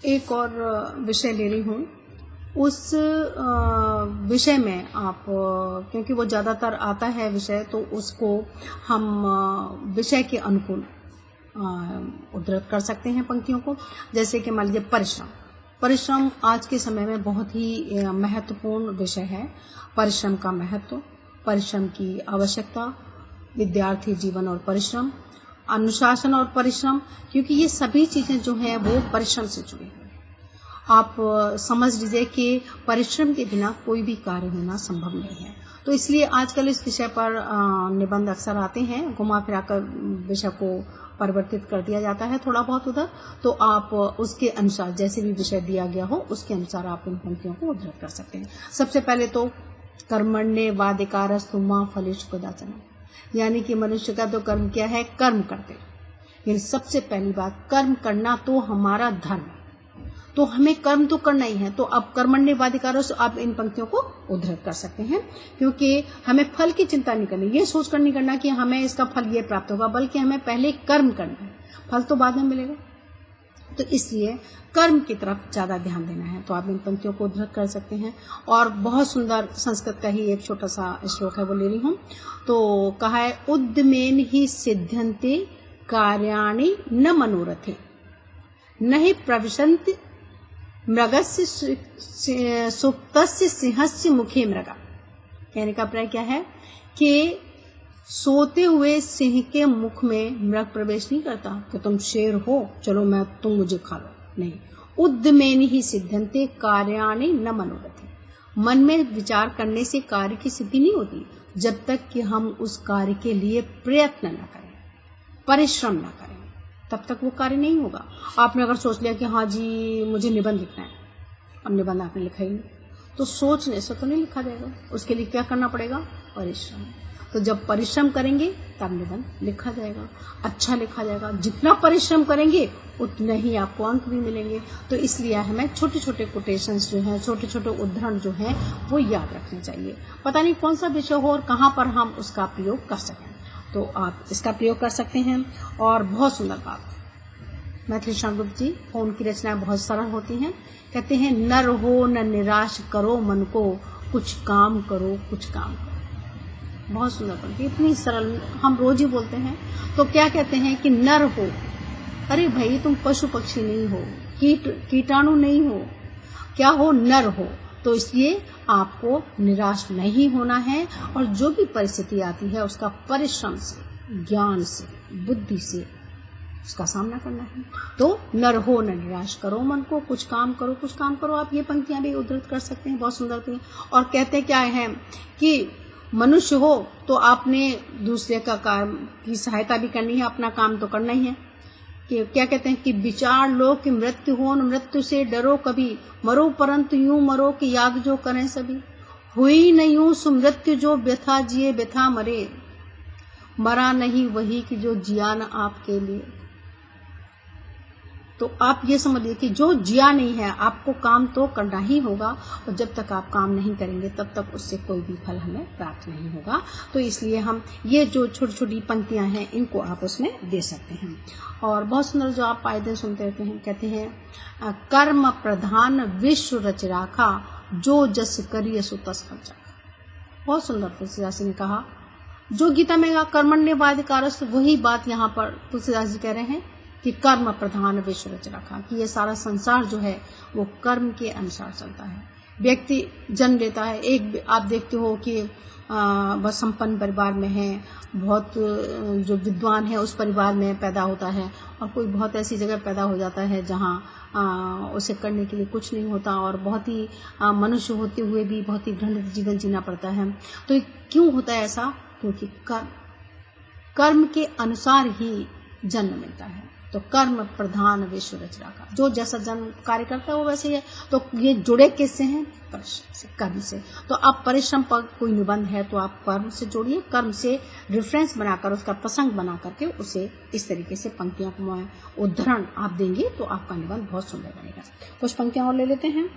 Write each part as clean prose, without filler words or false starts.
एक और विषय ले रही हूँ। उस विषय में आप क्योंकि वो ज़्यादातर आता है विषय, तो उसको हम विषय के अनुकूल उद्धृत कर सकते हैं पंक्तियों को। जैसे कि मान लीजिए परिश्रम। परिश्रम आज के समय में बहुत ही महत्वपूर्ण विषय है। परिश्रम का महत्व, परिश्रम की आवश्यकता, विद्यार्थी जीवन और परिश्रम, अनुशासन और परिश्रम, क्योंकि ये सभी चीजें जो हैं वो परिश्रम से जुड़ी हैं। आप समझ लीजिए कि परिश्रम के बिना कोई भी कार्य होना संभव नहीं है। तो इसलिए आजकल इस विषय पर निबंध अक्सर आते हैं, घुमा फिरा कर विषय को परिवर्तित कर दिया जाता है थोड़ा बहुत उधर। तो आप उसके अनुसार जैसे भी विषय दिया गया हो उसके अनुसार आप इन पंक्तियों को उद्धृत कर सकते हैं। सबसे पहले तो कर्मण्येवाधिकारस्तु मा फलेषु कदाचन, यानी कि मनुष्य का तो कर्म क्या है, कर्म करते। लेकिन सबसे पहली बात, कर्म करना तो हमारा धर्म, तो हमें कर्म तो करना ही है। तो अब कर्मण्येवाधिकारः से आप इन पंक्तियों को उद्धृत कर सकते हैं, क्योंकि हमें फल की चिंता नहीं करनी, ये सोचकर नहीं करना कि हमें इसका फल ये प्राप्त होगा, बल्कि हमें पहले कर्म करना है, फल तो बाद में मिलेगा। तो इसलिए कर्म की तरफ ज्यादा ध्यान देना है। तो आप इन पंक्तियों को उद्धृत कर सकते हैं। और बहुत सुंदर संस्कृत का ही एक छोटा सा श्लोक है, वो ले रही हूँ। तो कहा है, उद्यमेन ही सिद्ध्यन्ते कार्याणि न मनोरथे, न ही प्रविशन्ति मृगस्य सुप्तस्य सिंहस्य मुखे मृगा। कहने का अभिप्राय क्या है कि सोते हुए सिंह के मुख में मृग प्रवेश नहीं करता कि तुम शेर हो, चलो तुम मुझे खा लो, नहीं। उद्यमेन ही सिद्ध्यन्ते कार्याणि न मनोरथे, मन में विचार करने से कार्य की सिद्धि नहीं होती जब तक कि हम उस कार्य के लिए प्रयत्न न करें, परिश्रम न करें, तब तक वो कार्य नहीं होगा। आपने अगर सोच लिया कि हाँ जी मुझे निबंध लिखना है, अब निबंध आपने लिखा ही नहीं, तो सोचने से तो नहीं लिखा जाएगा। उसके लिए क्या करना पड़ेगा, परिश्रम। तो जब परिश्रम करेंगे तब निबंध लिखा जाएगा, अच्छा लिखा जाएगा। जितना परिश्रम करेंगे उतने ही आपको अंक भी मिलेंगे। तो इसलिए हमें छोटे छोटे कोटेशंस जो हैं, छोटे छोटे उदाहरण जो हैं वो याद रखने चाहिए। पता नहीं कौन सा विषय हो और कहाँ पर हम उसका प्रयोग कर सकें, तो आप इसका प्रयोग कर सकते हैं। और बहुत सुंदर बात, मैथिली शरणगुप्त जी, उनकी रचनाएं बहुत सरल होती हैं। कहते हैं, नर हो न निराश करो मन को, कुछ काम करो कुछ काम करो। बहुत सुंदर पढ़ती, इतनी सरल, हम रोज ही बोलते हैं। तो क्या कहते हैं कि नर हो, अरे भाई तुम पशु पक्षी नहीं हो, कीटाणु नहीं हो, क्या हो, नर हो। तो इसलिए आपको निराश नहीं होना है और जो भी परिस्थिति आती है उसका परिश्रम से, ज्ञान से, बुद्धि से उसका सामना करना है। तो नर हो न निराश करो मन को, कुछ काम करो कुछ काम करो। आप ये पंक्तियां भी उद्धृत कर सकते हैं, बहुत सुंदर थी। और कहते क्या है कि मनुष्य हो तो आपने दूसरे का काम की सहायता भी करनी है, अपना काम तो करना ही है। कि क्या कहते हैं कि विचार लो कि मृत्यु हो न मृत्यु से डरो कभी, मरो परंतु यूं मरो कि याद जो करें सभी। हुई न यूं सुमृत्यु जो व्यथा जिए व्यथा मरे, मरा नहीं वही कि जो जिया न आपके लिए। तो आप ये समझिए कि जो जिया नहीं है, आपको काम तो करना ही होगा, और जब तक आप काम नहीं करेंगे तब तक उससे कोई भी फल हमें प्राप्त नहीं होगा। तो इसलिए हम ये जो छोटी छोटी पंक्तियां हैं इनको आप उसमें दे सकते हैं। और बहुत सुंदर जो आप आए दिन सुनते रहते हैं, कहते हैं, कर्म प्रधान विश्व रच राखा, जो जस करिय सो तस फल चाखा। बहुत सुंदर तुलसीदास जी ने कहा, जो गीता में कर्मण्येवाधिकारस्तु, वही बात यहाँ पर तुलसीदास जी कह रहे हैं कि कर्म प्रधान विश्व रच रखा, कि ये सारा संसार जो है वो कर्म के अनुसार चलता है। व्यक्ति जन्म लेता है, एक आप देखते हो कि वह संपन्न परिवार में है, बहुत जो विद्वान है उस परिवार में पैदा होता है, और कोई बहुत ऐसी जगह पैदा हो जाता है जहाँ उसे करने के लिए कुछ नहीं होता, और बहुत ही मनुष्य होते हुए भी बहुत ही घृणित जीवन जीना पड़ता है। तो क्यों होता है ऐसा, क्योंकि कर्म के अनुसार ही जन्म मिलता है। तो कर्म प्रधान विश्व रच राखा, जो जैसा जन्म कार्य करता है वो वैसे ही है। तो ये जुड़े किससे हैं, परिश्रम से, कर्म से। तो आप परिश्रम पर कोई निबंध है तो आप कर्म से जोड़िए, कर्म से रेफरेंस बनाकर, उसका प्रसंग बना करके उसे इस तरीके से पंक्तियों को उदाहरण आप देंगे तो आपका निबंध बहुत सुंदर बनेगा। कुछ पंक्तियां और ले लेते हैं।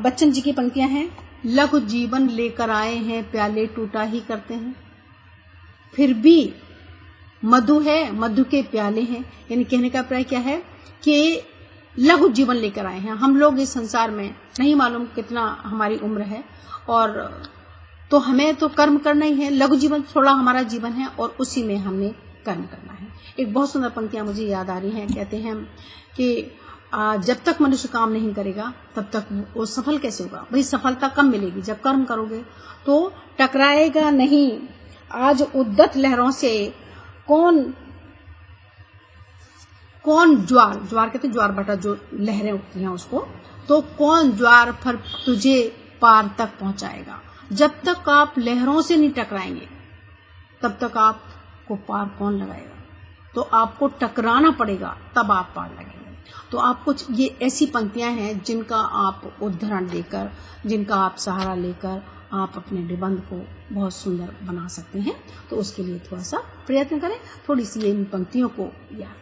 बच्चन जी की पंक्तियां हैं, लघु जीवन लेकर आए हैं, प्याले टूटा ही करते हैं, फिर भी मधु है मधु के प्याले हैं। यानी कहने का अभिप्राय क्या है कि लघु जीवन लेकर आए हैं। हम लोग इस संसार में नहीं मालूम कितना हमारी उम्र है, और तो हमें तो कर्म करना ही है। लघु जीवन थोड़ा हमारा जीवन है और उसी में हमने कर्म करना है। एक बहुत सुंदर पंक्तियां मुझे याद आ रही हैं। कहते हैं कि जब तक मनुष्य काम नहीं करेगा तब तक वो सफल कैसे होगा। भाई सफलता कब मिलेगी? जब कर्म करोगे। तो टकराएगा नहीं आज उद्दत लहरों से कौन ज्वार कहते हैं, ज्वार भाटा जो लहरें उठती हैं उसको, तो कौन ज्वार पर तुझे पार तक पहुंचाएगा। जब तक आप लहरों से नहीं टकराएंगे तब तक आपको पार कौन लगाएगा। तो आपको टकराना पड़ेगा तब आप पार लगेंगे। तो आप कुछ ये ऐसी पंक्तियां हैं जिनका आप उदाहरण लेकर, जिनका आप सहारा लेकर आप अपने निबंध को बहुत सुंदर बना सकते हैं। तो उसके लिए थोड़ा सा प्रयत्न करें, थोड़ी सी इन पंक्तियों को याद